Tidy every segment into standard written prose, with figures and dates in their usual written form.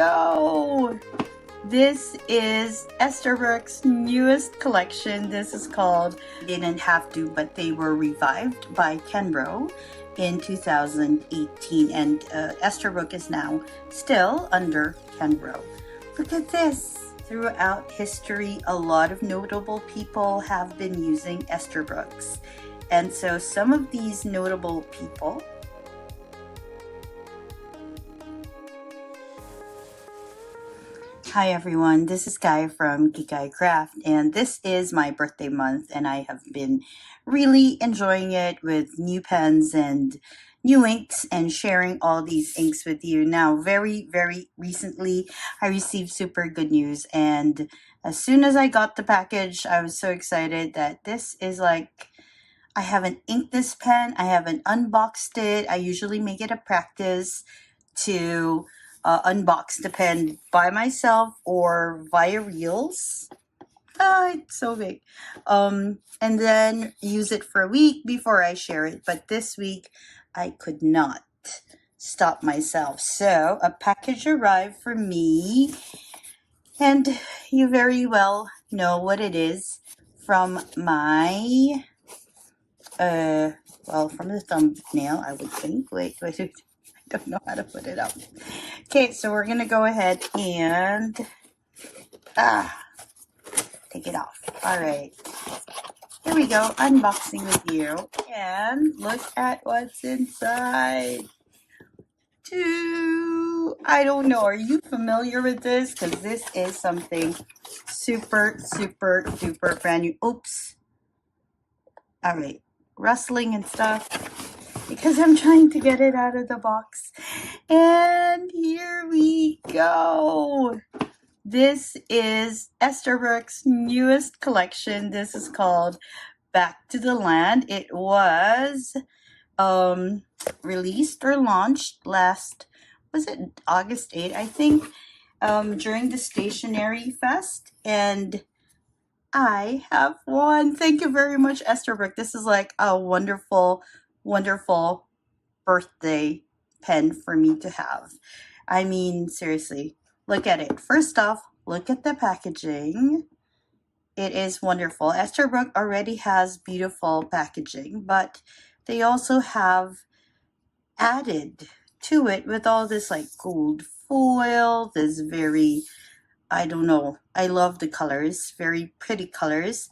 go! This is Esterbrook's newest collection. This is called Didn't Have To, but they were revived by Kenbro in 2018, and Esterbrook is now still under Kenbro. Look at this! Throughout history, a lot of notable people have been using Esterbrooks. And so some of these notable people Hi everyone, this is Guy from Geek Craft, and this is my birthday month, and I have been really enjoying it with new pens and new inks and sharing all these inks with you. Now, very recently, I received super good news, and as soon as I got the package, I was so excited that this is like, I haven't inked this pen, I haven't unboxed it. I usually make it a practice to unbox the pen by myself or via reels. It's so big. And then use it for a week before I share it. But this week, I could not stop myself. So a package arrived for me. And you very well know what it is from my, well, from the thumbnail, I would think. Wait. I don't know how to put it up. Okay, so we're gonna go ahead and take it off. All right, here we go, unboxing with you, and look at what's inside. I don't know, are you familiar with this? Because this is something super duper brand new. Oops. All right, rustling and stuff, because I'm trying to get it out of the box. And here we go. This is Esterbrook's newest collection. This is called Back to the Land. It was released or launched last, was it August 8th, I think, during the Stationery Fest. And I have one. Thank you very much, Esterbrook. This is like a wonderful birthday pen for me to have. I mean, seriously, look at it. First off, look at the packaging. It is wonderful. Esterbrook already has beautiful packaging, but they also have added to it with all this like gold foil, this very, I don't know, I love the colors, very pretty colors.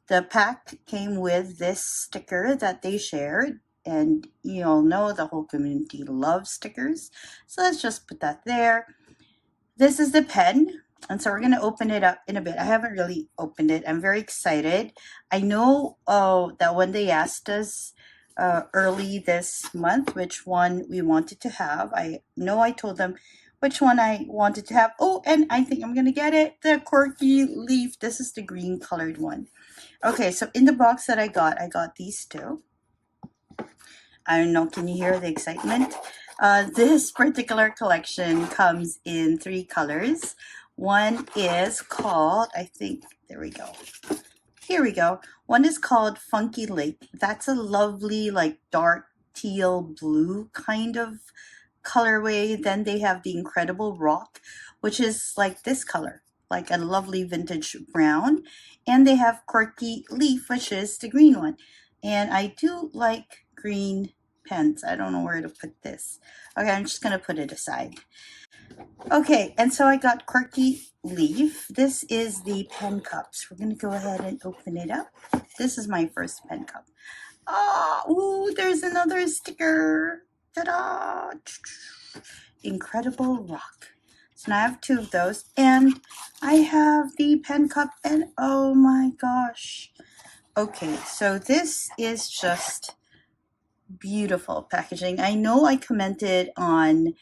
The pack came with this sticker that they shared, and you all know the whole community loves stickers. So let's just put that there. This is the pen, and so we're going to open it up in a bit. I haven't really opened it. I'm very excited. I know that when they asked us early this month which one we wanted to have, I know I told them which one I wanted to have. Oh, and I think I'm going to get it, the Quirky Leaf. This is the green colored one. Okay, so in the box that I got these two. I don't know, can you hear the excitement? This particular collection comes in 3 colors. One is called, I think, there we go. Here we go. One is called Funky Lake. That's a lovely, like, dark teal blue kind of colorway. Then they have the Incredible Rock, which is like this color, like a lovely vintage brown. And they have Quirky Leaf, which is the green one. And I do like green pens. I don't know where to put this. Okay, I'm just going to put it aside. Okay, and so I got Quirky Leaf. This is the pen cups. We're going to go ahead and open it up. This is my first pen cup. Ooh, there's another sticker. Ta-da! Incredible Rock. So now I have 2 of those, and I have the pen cup, and oh my gosh. Okay, so this is just beautiful packaging. I know I commented on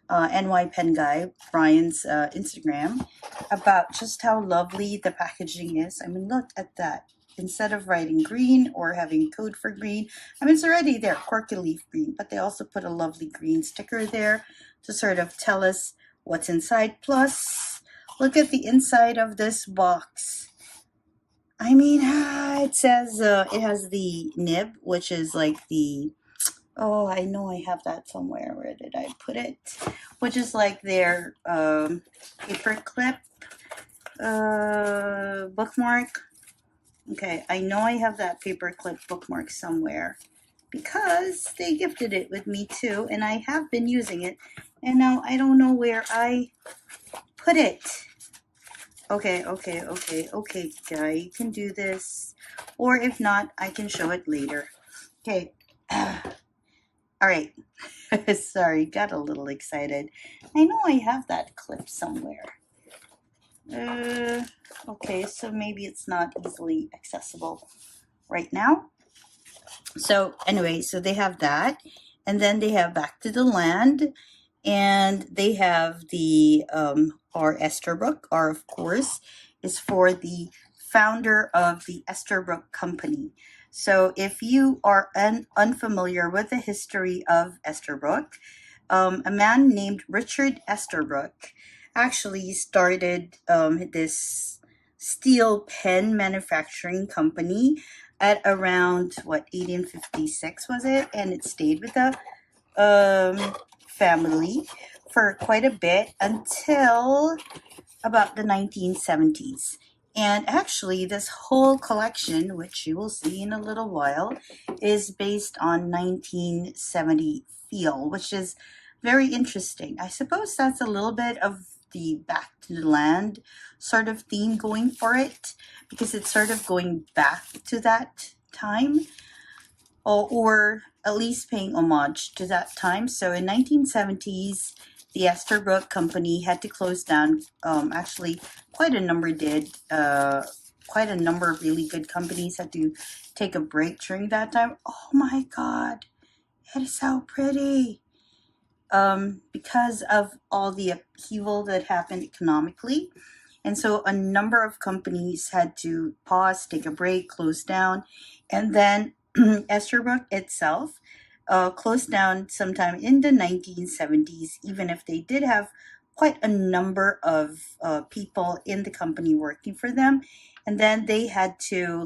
NY Pen Guy, Brian's Instagram, about just how lovely the packaging is. I mean, look at that. Instead of writing green or having code for green, I mean, it's already there, Quirky Leaf green, but they also put a lovely green sticker there to sort of tell us what's inside. Plus, look at the inside of this box. I mean, it says it has the nib, which is like the Oh, I know I have that somewhere. Where did I put it? Which is like their paper clip bookmark. Okay, I know I have that paper clip bookmark somewhere because they gifted it with me too, and I have been using it, and now I don't know where I put it. Okay, guy, you can do this, or if not, I can show it later. Okay, all right. Sorry, got a little excited. I know I have that clip somewhere. Okay, so maybe it's not easily accessible right now. So anyway, so they have that, and then they have Back to the Land, and they have the our Esterbrook. R, of course, is for the founder of the Esterbrook Company. So if you are unfamiliar with the history of Esterbrook, a man named Richard Esterbrook actually started this steel pen manufacturing company at around what 1856 was it, and it stayed with the family for quite a bit until about the 1970s. And actually, this whole collection, which you will see in a little while, is based on 1970 feel, which is very interesting. I suppose that's a little bit of the Back to the Land sort of theme going for it, because it's sort of going back to that time, or at least paying homage to that time. So in 1970s, the Esterbrook Company had to close down. Actually, quite a number did. Quite a number of really good companies had to take a break during that time. Oh my God, it is so pretty. Because of all the upheaval that happened economically. And so a number of companies had to pause, take a break, close down. And then Esterbrook itself closed down sometime in the 1970s, even if they did have quite a number of people in the company working for them. And then they had to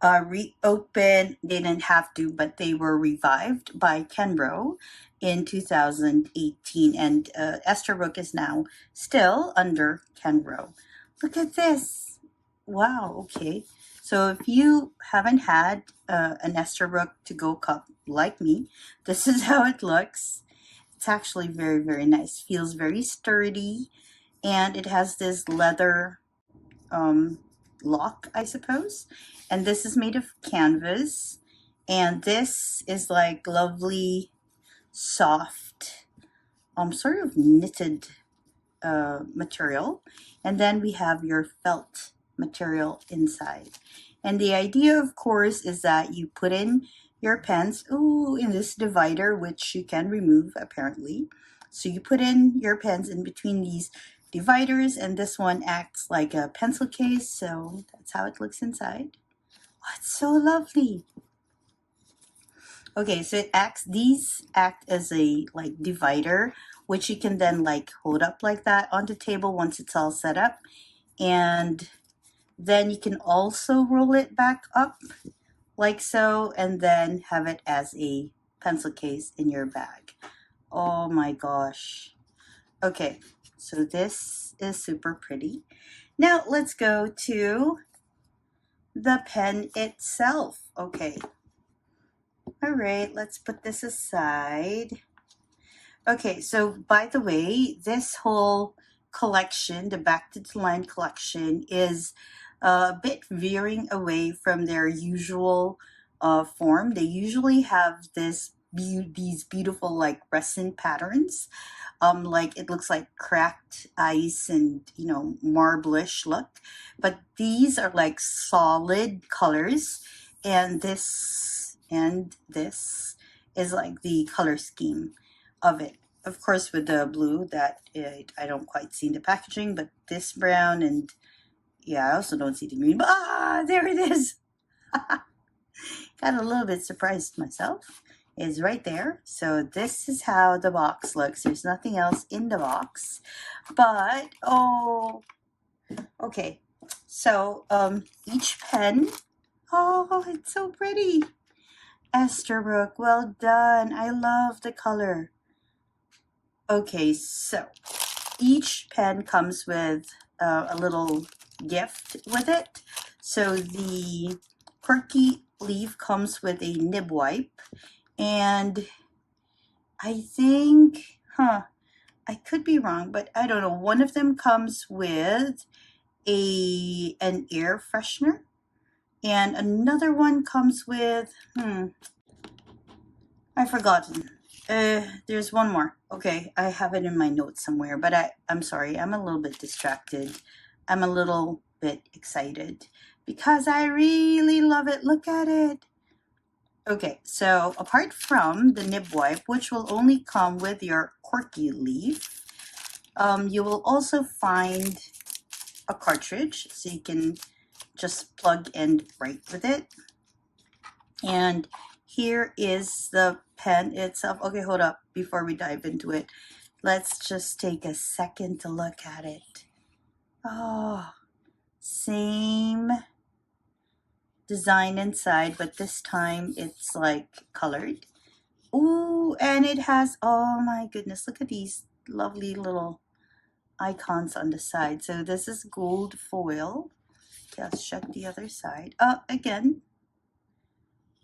reopen. They didn't have to, but they were revived by Kenbro in 2018, and Esterbrook is now still under Kenbro. Look at this. Wow, okay. So if you haven't had an Esterbrook to-go cup like me, this is how it looks. It's actually very, very nice. Feels very sturdy, and it has this leather lock, I suppose. And this is made of canvas. And this is like lovely, soft, sort of knitted material. And then we have your felt material inside. And the idea, of course, is that you put in your pens, in this divider, which you can remove apparently. So you put in your pens in between these dividers, and this one acts like a pencil case. So that's how it looks inside. Oh, it's so lovely. Okay, so these act as a divider, which you can then hold up like that on the table once it's all set up. And then you can also roll it back up like so, and then have it as a pencil case in your bag. Oh my gosh. Okay, so this is super pretty. Now let's go to the pen itself. Okay. All right, let's put this aside. Okay, so by the way, this whole collection, the Back to the Land collection, is a bit veering away from their usual form. They usually have these beautiful resin patterns. It looks like cracked ice and marblish look, but these are like solid colors, and this is like the color scheme of it. Of course, with the blue that I don't quite see in the packaging, but this brown, and yeah, I also don't see the green, but there it is. Got a little bit surprised myself. Is right there. So this is how the box looks. There's nothing else in the box, but okay. So each pen, it's so pretty. Esterbrook, well done. I love the color. Okay, so each pen comes with a little gift with it. So the Quirky Leaf comes with a nib wipe, and I think, I could be wrong, but I don't know. One of them comes with an air freshener, and another one comes with, I've forgotten. There's one more. Okay, I have it in my notes somewhere, but I'm sorry, I'm a little bit distracted. I'm a little bit excited because I really love it. Look at it. Okay, so apart from the nib wipe, which will only come with your Quirky Leaf, you will also find a cartridge, so you can just plug and write with it. And here is the pen itself. Okay, hold up. Before we dive into it, let's just take a second to look at it. Oh, same design inside, but this time it's like colored. Ooh, and it has, oh my goodness, look at these lovely little icons on the side. So this is gold foil. Okay, let's check the other side. Again.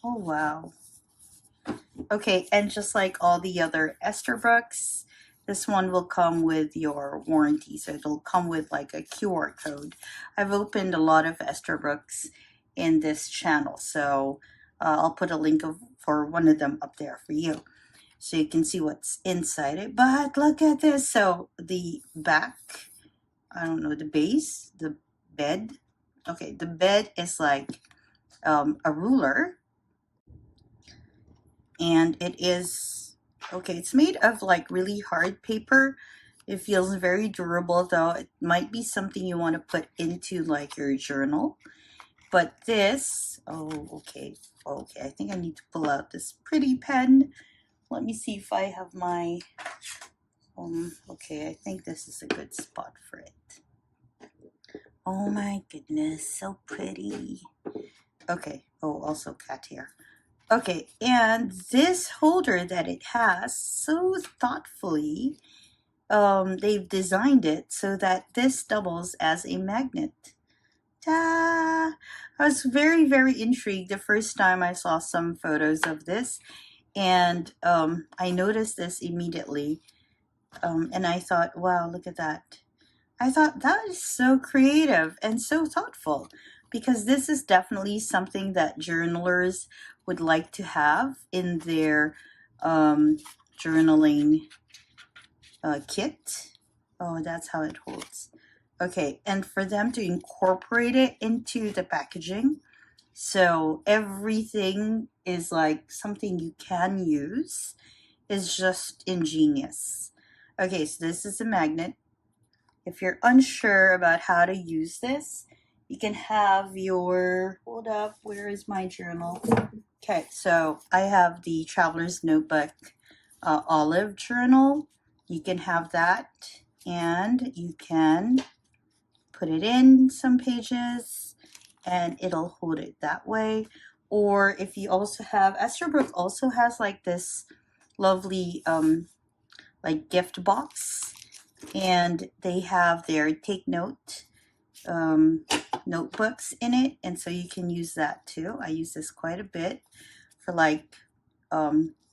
Oh, wow. Okay, and just like all the other Esterbooks, this one will come with your warranty. So it'll come with like a QR code. I've opened a lot of Esterbooks in this channel, so I'll put a link for one of them up there for you, so you can see what's inside it. But look at this. So the back, I don't know, the base, the bed. Okay, the bed is like a ruler. And it is, okay, it's made of like really hard paper. It feels very durable, though. It might be something you want to put into like your journal. But this, okay, I think I need to pull out this pretty pen. Let me see if I have my, okay, I think this is a good spot for it. Oh my goodness, so pretty. Okay, also cat hair. Okay, and this holder that it has, so thoughtfully, they've designed it so that this doubles as a magnet. Ta! I was very, very intrigued the first time I saw some photos of this, and I noticed this immediately, and I thought, wow, look at that. I thought that is so creative and so thoughtful, because this is definitely something that journalers would like to have in their journaling kit. Oh, that's how it holds. Okay, and for them to incorporate it into the packaging, so everything is like something you can use, is just ingenious. Okay, so this is a magnet. If you're unsure about how to use this, you can have your, hold up, where is my journal? Okay, so I have the Traveler's Notebook olive journal. You can have that, and you can put it in some pages and it'll hold it that way. Or if you also have, Esterbrook also has like this lovely like gift box, and they have their take note notebooks in it, and so you can use that too. I use this quite a bit for like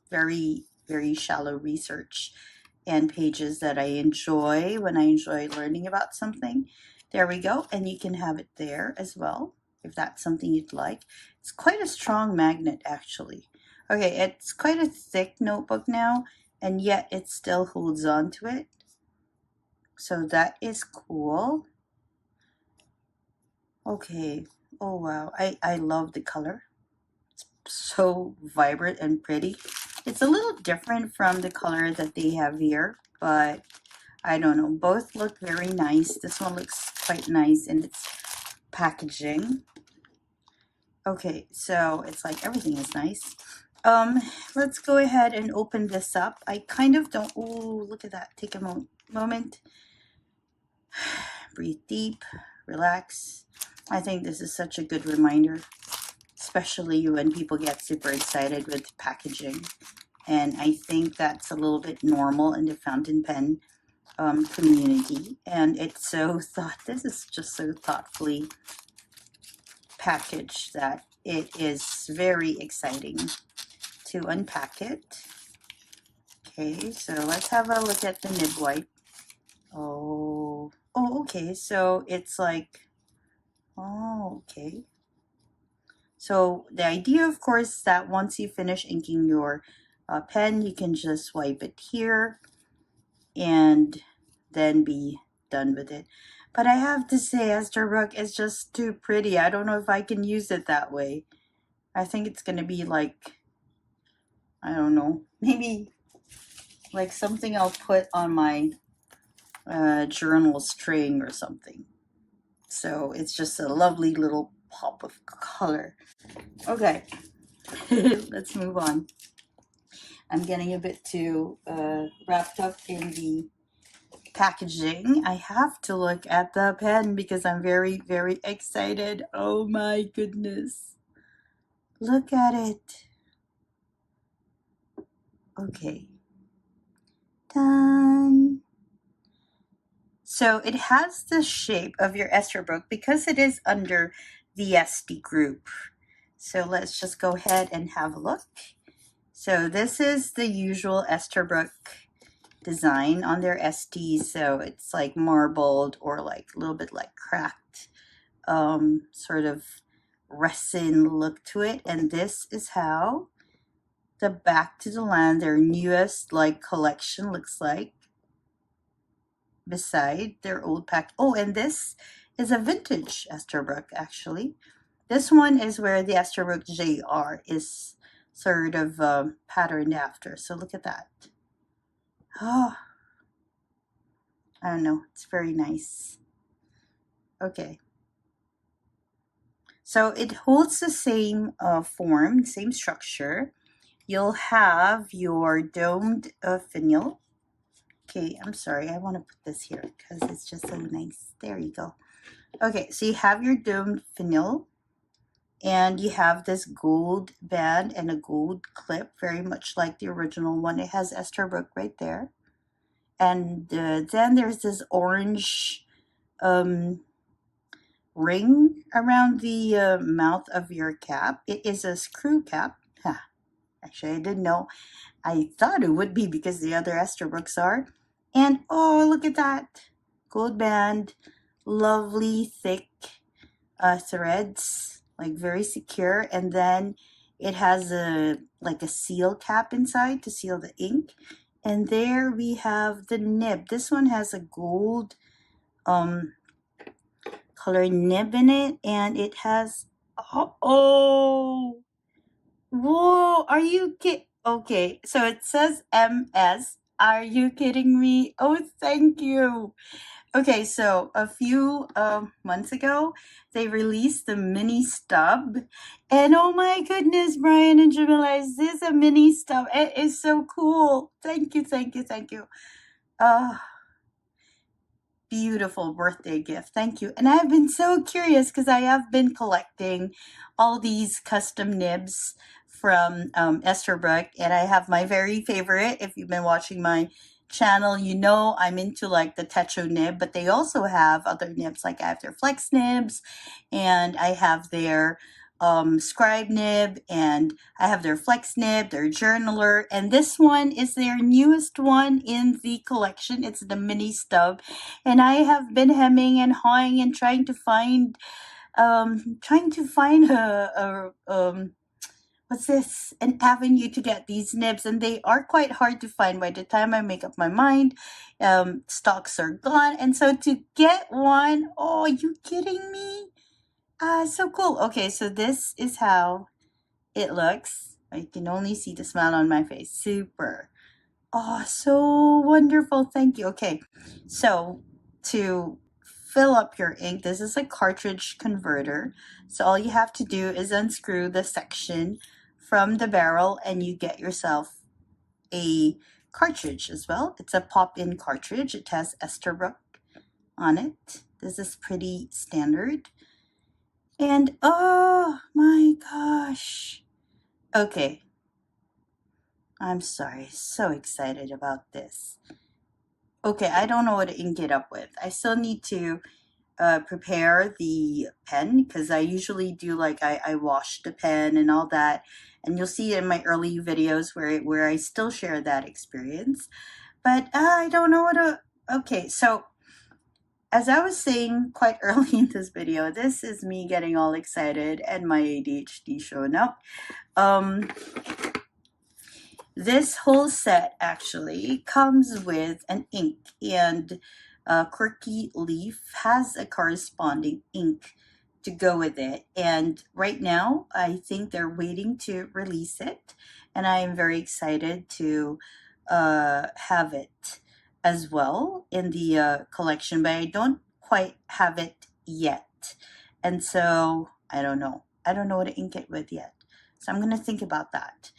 very, very shallow research and pages that I enjoy when I enjoy learning about something. There we go, and you can have it there as well if that's something you'd like. It's quite a strong magnet, actually. Okay, it's quite a thick notebook now, and yet it still holds on to it. So that is cool. Okay. Oh, wow. I love the color. It's so vibrant and pretty. It's a little different from the color that they have here, but I don't know. Both look very nice. This one looks quite nice in its packaging. Okay, so it's like everything is nice. Let's go ahead and open this up. I kind of don't, oh, look at that. Take a moment. Breathe deep, relax. I think this is such a good reminder especially when people get super excited with packaging. And I think that's a little bit normal in the fountain pen community. And it's so this is just so thoughtfully packaged that it is very exciting to unpack it. Okay, so let's have a look at the nib wipe. Oh, okay, so it's like, oh, okay. So the idea, of course, is that once you finish inking your pen, you can just wipe it here and then be done with it. But I have to say, Esterbrook is just too pretty. I don't know if I can use it that way. I think it's going to be like, I don't know, maybe like something I'll put on my journal string or something. So it's just a lovely little pop of color. Okay, let's move on. I'm getting a bit too wrapped up in the packaging. I have to look at the pen because I'm very, very excited. Oh my goodness. Look at it. Okay. Done. So it has the shape of your Esterbrook because it is under the SD group. So let's just go ahead and have a look. So this is the usual Esterbrook design on their SD. So it's like marbled or like a little bit like cracked sort of resin look to it. And this is how the Back to the Land, their newest like collection, looks like beside their old pack. Oh, and this is a vintage Esterbrook actually. This one is where the Esterbrook JR is sort of patterned after. So look at that. Oh, I don't know. It's very nice. Okay. So it holds the same form, same structure. You'll have your domed finial. Okay, I'm sorry. I want to put this here because it's just so nice. There you go. Okay, so you have your domed finial. And you have this gold band and a gold clip, very much like the original one. It has Esterbrook right there. And then there's this orange ring around the mouth of your cap. It is a screw cap. Actually, I didn't know. I thought it would be because the other Esterbrooks are. And oh, look at that. Gold band, lovely thick threads, like very secure. And then it has a like a seal cap inside to seal the ink. And there we have the nib. This one has a gold color nib in it, and it has whoa, are you kidding? Okay, so it says MS. Are you kidding me? Oh, thank you. Okay, so a few months ago, they released the mini stub. And oh my goodness, Brian and Jamila, is this a mini stub? It is so cool. Thank you, thank you, thank you. Beautiful birthday gift. Thank you. And I've been so curious because I have been collecting all these custom nibs from Esterbrook, and I have my very favorite. If you've been watching my channel, you know I'm into like the Techo nib, but they also have other nibs. Like I have their Flex nibs, and I have their scribe nib, and I have their Flex nib, their journaler, and this one is their newest one in the collection. It's the mini stub, and I have been hemming and hawing and trying to find what's this, an avenue to get these nibs, and they are quite hard to find. By the time I make up my mind, stocks are gone, and so to get one, oh, are you kidding me? So cool. Okay, so this is how it looks. I can only see the smile on my face. Super. Oh, so wonderful. Thank you. Okay, so to fill up your ink, this is a cartridge converter. So all you have to do is unscrew the section from the barrel and you get yourself a cartridge as well. It's a pop-in cartridge. It has Esterbrook on it. This is pretty standard. And oh my gosh. Okay, I'm sorry. So excited about this. Okay, I don't know what to ink it up with. I still need to prepare the pen because I usually do like I wash the pen and all that, and you'll see in my early videos where I still share that experience. But I don't know what to. Okay, so as I was saying quite early in this video, this is me getting all excited and my ADHD showing up. This whole set actually comes with an ink, and Quirky Leaf has a corresponding ink to go with it. And right now, I think they're waiting to release it, and I am very excited to have it as well in the collection, but I don't quite have it yet. And so I don't know. I don't know what to ink it with yet. So I'm going to think about that.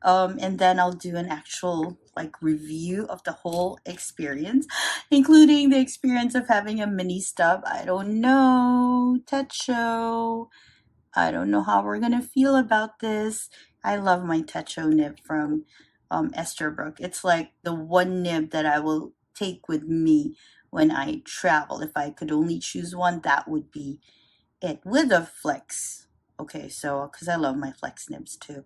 And then I'll do an actual like review of the whole experience, including the experience of having a mini stub. I don't know, Techo. I don't know how we're gonna feel about this. I love my Techo nib from Esterbrook. It's like the one nib that I will take with me when I travel. If I could only choose one, that would be it, with a flex. Okay, so because I love my flex nibs too.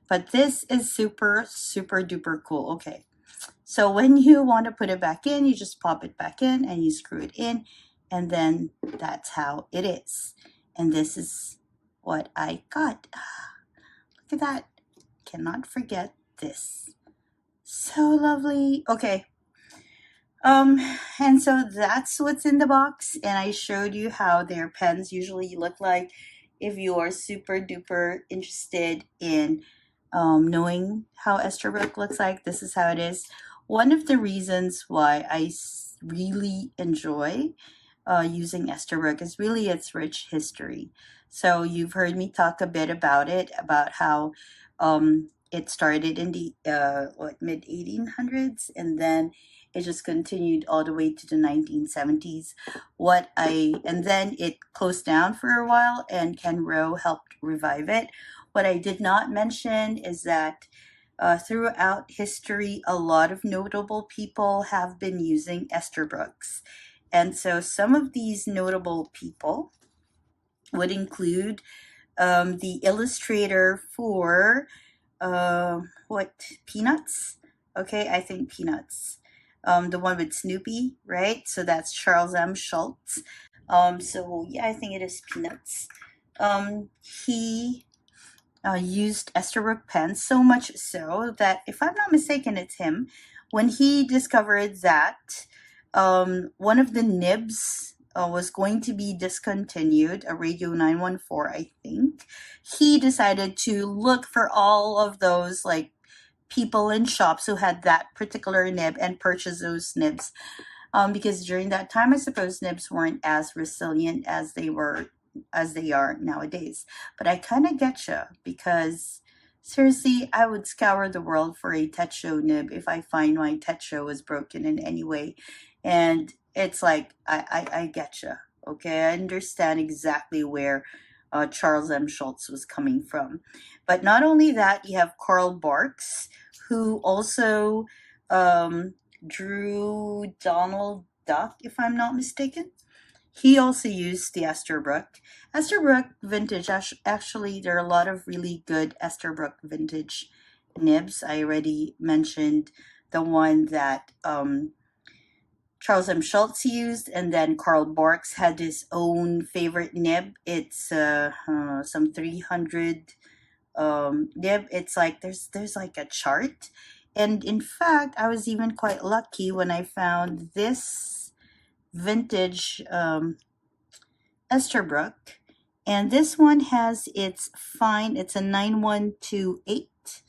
But this is super, super duper cool. Okay, so when you want to put it back in, you just pop it back in and you screw it in, and then that's how it is. And this is what I got. Look at that. Cannot forget this. So lovely. Okay. And so that's what's in the box, and I showed you how their pens usually look like. If you are super duper interested in knowing how Esterbrook looks like, this is how it is. One of the reasons why I really enjoy using Esterbrook is really its rich history. So you've heard me talk a bit about it, about how it started in the mid 1800s, and then it just continued all the way to the 1970s. And then it closed down for a while, and Ken Rowe helped revive it. What I did not mention is that throughout history, a lot of notable people have been using Esterbrooks. And so some of these notable people would include the illustrator for Peanuts? Okay, I think Peanuts. The one with Snoopy, right? So that's Charles M. Schultz. So yeah, I think it is Peanuts. He used Esterbrook pens, so much so that, if I'm not mistaken, it's him. When he discovered that one of the nibs was going to be discontinued, a Radio 914, I think, he decided to look for all of those like people in shops who had that particular nib and purchase those nibs. Because during that time, I suppose nibs weren't as resilient as they are nowadays. But I kind of getcha, because seriously, I would scour the world for a Techo nib if I find my Techo is broken in any way. And it's like, I getcha. Okay, I understand exactly where Charles M. Schultz was coming from. But not only that, you have Carl Barks, who also drew Donald Duck, if I'm not mistaken. He also used the Esterbrook. Esterbrook vintage, actually, there are a lot of really good Esterbrook vintage nibs. I already mentioned the one that Charles M. Schultz used, and then Carl Barks had his own favorite nib. It's some 300 nib. It's like there's like a chart. And in fact, I was even quite lucky when I found this vintage Esterbrook, and this one has it's a 9128.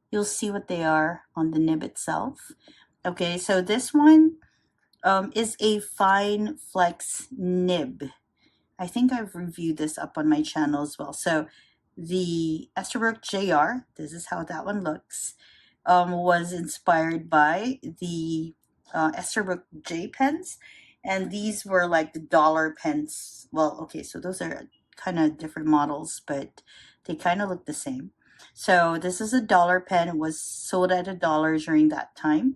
You'll see what they are on the nib itself. Okay, so this one is a fine flex nib. I think I've reviewed this up on my channel as well. So the Esterbrook JR, this is how that one looks, was inspired by the Esterbrook J pens, and these were like the dollar pens. Well, okay, so those are kind of different models, but they kind of look the same. So this is a $1 pen. It was sold at $1 during that time.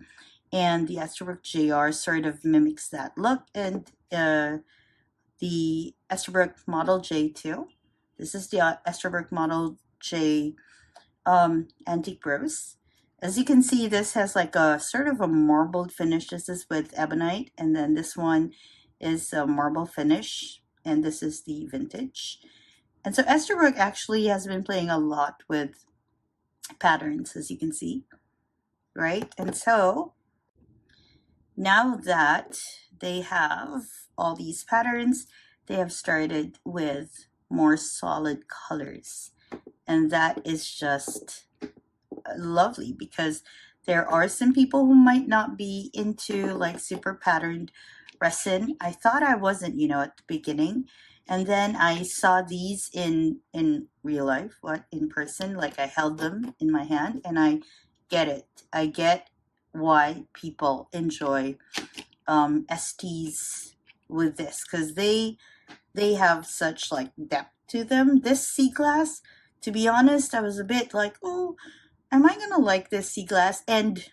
And the Esterbrook JR sort of mimics that look. And the Esterbrook Model J too. This is the Esterbrook Model J Antique Rose. As you can see, this has like a sort of a marbled finish. This is with ebonite, and then this one is a marble finish, and this is the vintage. And so Esterbrook actually has been playing a lot with patterns, as you can see, right? And so now that they have all these patterns, they have started with more solid colors. And that is just lovely, because there are some people who might not be into like super patterned resin. I thought I wasn't, you know, at the beginning. And then I saw these in real life, in person, like I held them in my hand, and I get it. I get why people enjoy STs with this, because they have such like depth to them. This sea glass, to be honest, I was a bit like, oh, am I gonna like this sea glass? And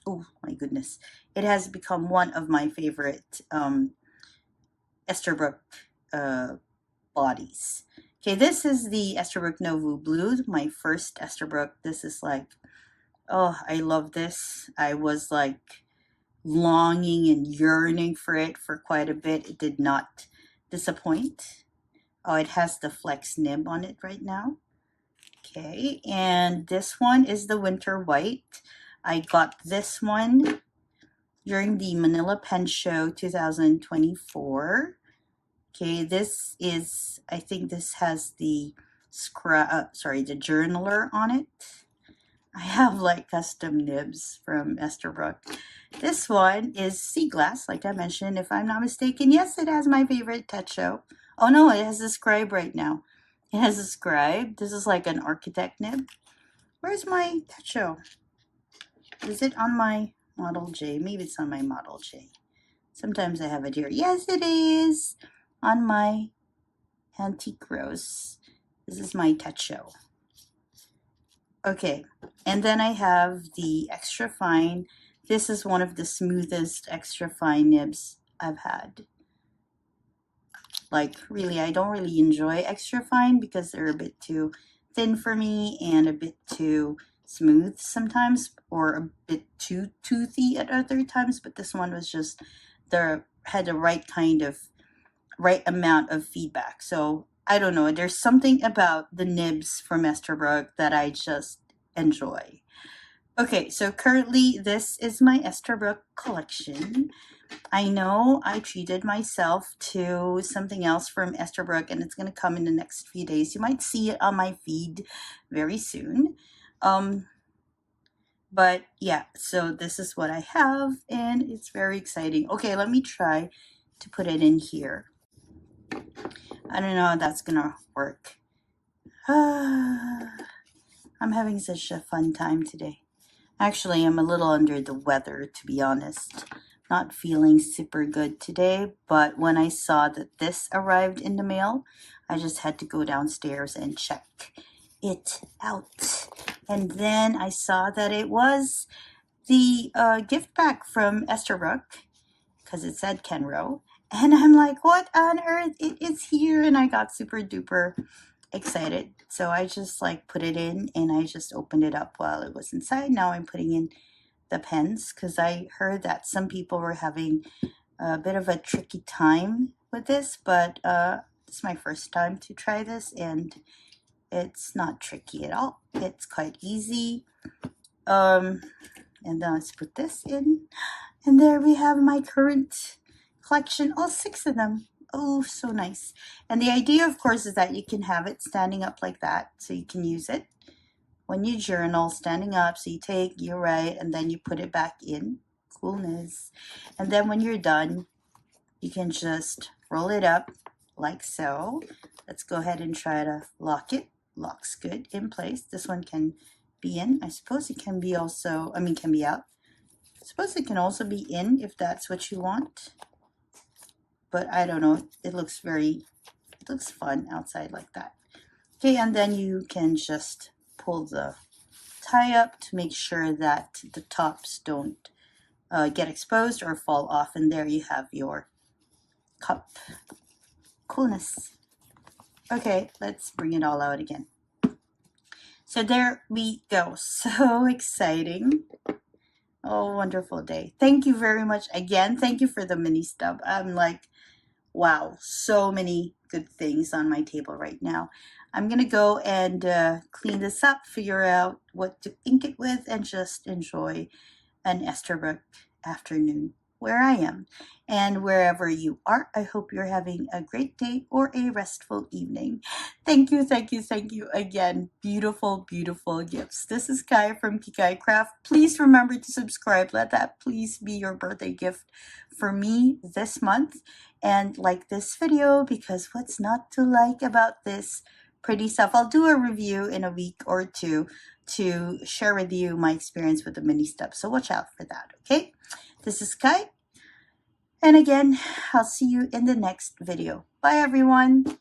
oh my goodness, it has become one of my favorite Esterbrook bodies. Okay, this is the Esterbrook Novu Blue, my first Esterbrook. This is like, oh, I love this. I was like longing and yearning for it for quite a bit. It did not disappoint. Oh, it has the flex nib on it right now. Okay, and this one is the Winter White. I got this one during the Manila Pen Show 2024. Okay, this is, I think this has the the journaler on it. I have like custom nibs from Esterbrook. This one is sea glass, like I mentioned, if I'm not mistaken. Yes, it has my favorite Techo. Oh no, it has a scribe right now. It has a scribe. This is like an architect nib. Where's my Techo? Is it on my Model J? Maybe it's on my Model J. Sometimes I have it here. Yes, it is on my Antique Rose. This is my Techo. Okay, and then I have the extra fine. This is one of the smoothest extra fine nibs I've had. Like, really, I don't really enjoy extra fine because they're a bit too thin for me and a bit too smooth sometimes, or a bit too toothy at other times. But this one was just had the right amount of feedback. So I don't know, there's something about the nibs from Esterbrook that I just enjoy. Okay, so currently this is my Esterbrook collection. I know I treated myself to something else from Esterbrook, and it's going to come in the next few days. You might see it on my feed very soon. But yeah, so this is what I have, and it's very exciting. Okay, let me try to put it in here. I don't know how that's gonna work. I'm having such a fun time today. Actually, I'm a little under the weather, to be honest. Not feeling super good today, but when I saw that this arrived in the mail, I just had to go downstairs and check it out. And then I saw that it was the gift pack from Esterbrook, because it said Kenro. And I'm like, what on earth? It is here. And I got super duper excited. So I just like put it in, and I just opened it up while it was inside. Now I'm putting in the pens, because I heard that some people were having a bit of a tricky time with this, but it's my first time to try this, and it's not tricky at all. It's quite easy. And then let's put this in, and there we have my current collection, all 6 of them. Oh, so nice. And the idea, of course, is that you can have it standing up like that, so you can use it when you journal standing up. So you write, and then you put it back in. Coolness. And then when you're done, you can just roll it up like so. Let's go ahead and try to lock it. Locks good in place. This one can be in. I suppose it can be also, can be out. I suppose it can also be in if that's what you want. But I don't know. It looks very looks fun outside like that. Okay, and then you can just pull the tie up to make sure that the tops don't get exposed or fall off, and there you have your cup. Coolness. Okay, let's bring it all out again. So there we go. So exciting. Oh, wonderful day. Thank you very much again. Thank you for the mini stub. I'm like, wow, so many good things on my table right now. I'm going to go and clean this up, figure out what to ink it with, and just enjoy an Esterbrook afternoon where I am. And wherever you are, I hope you're having a great day or a restful evening. Thank you, thank you, thank you again. Beautiful, beautiful gifts. This is Kai from Kikai Craft. Please remember to subscribe. Let that please be your birthday gift for me this month. And like this video, because what's not to like about this pretty stuff? I'll do a review in a week or two to share with you my experience with the mini stub. So watch out for that, okay? This is Kai. And again, I'll see you in the next video. Bye, everyone.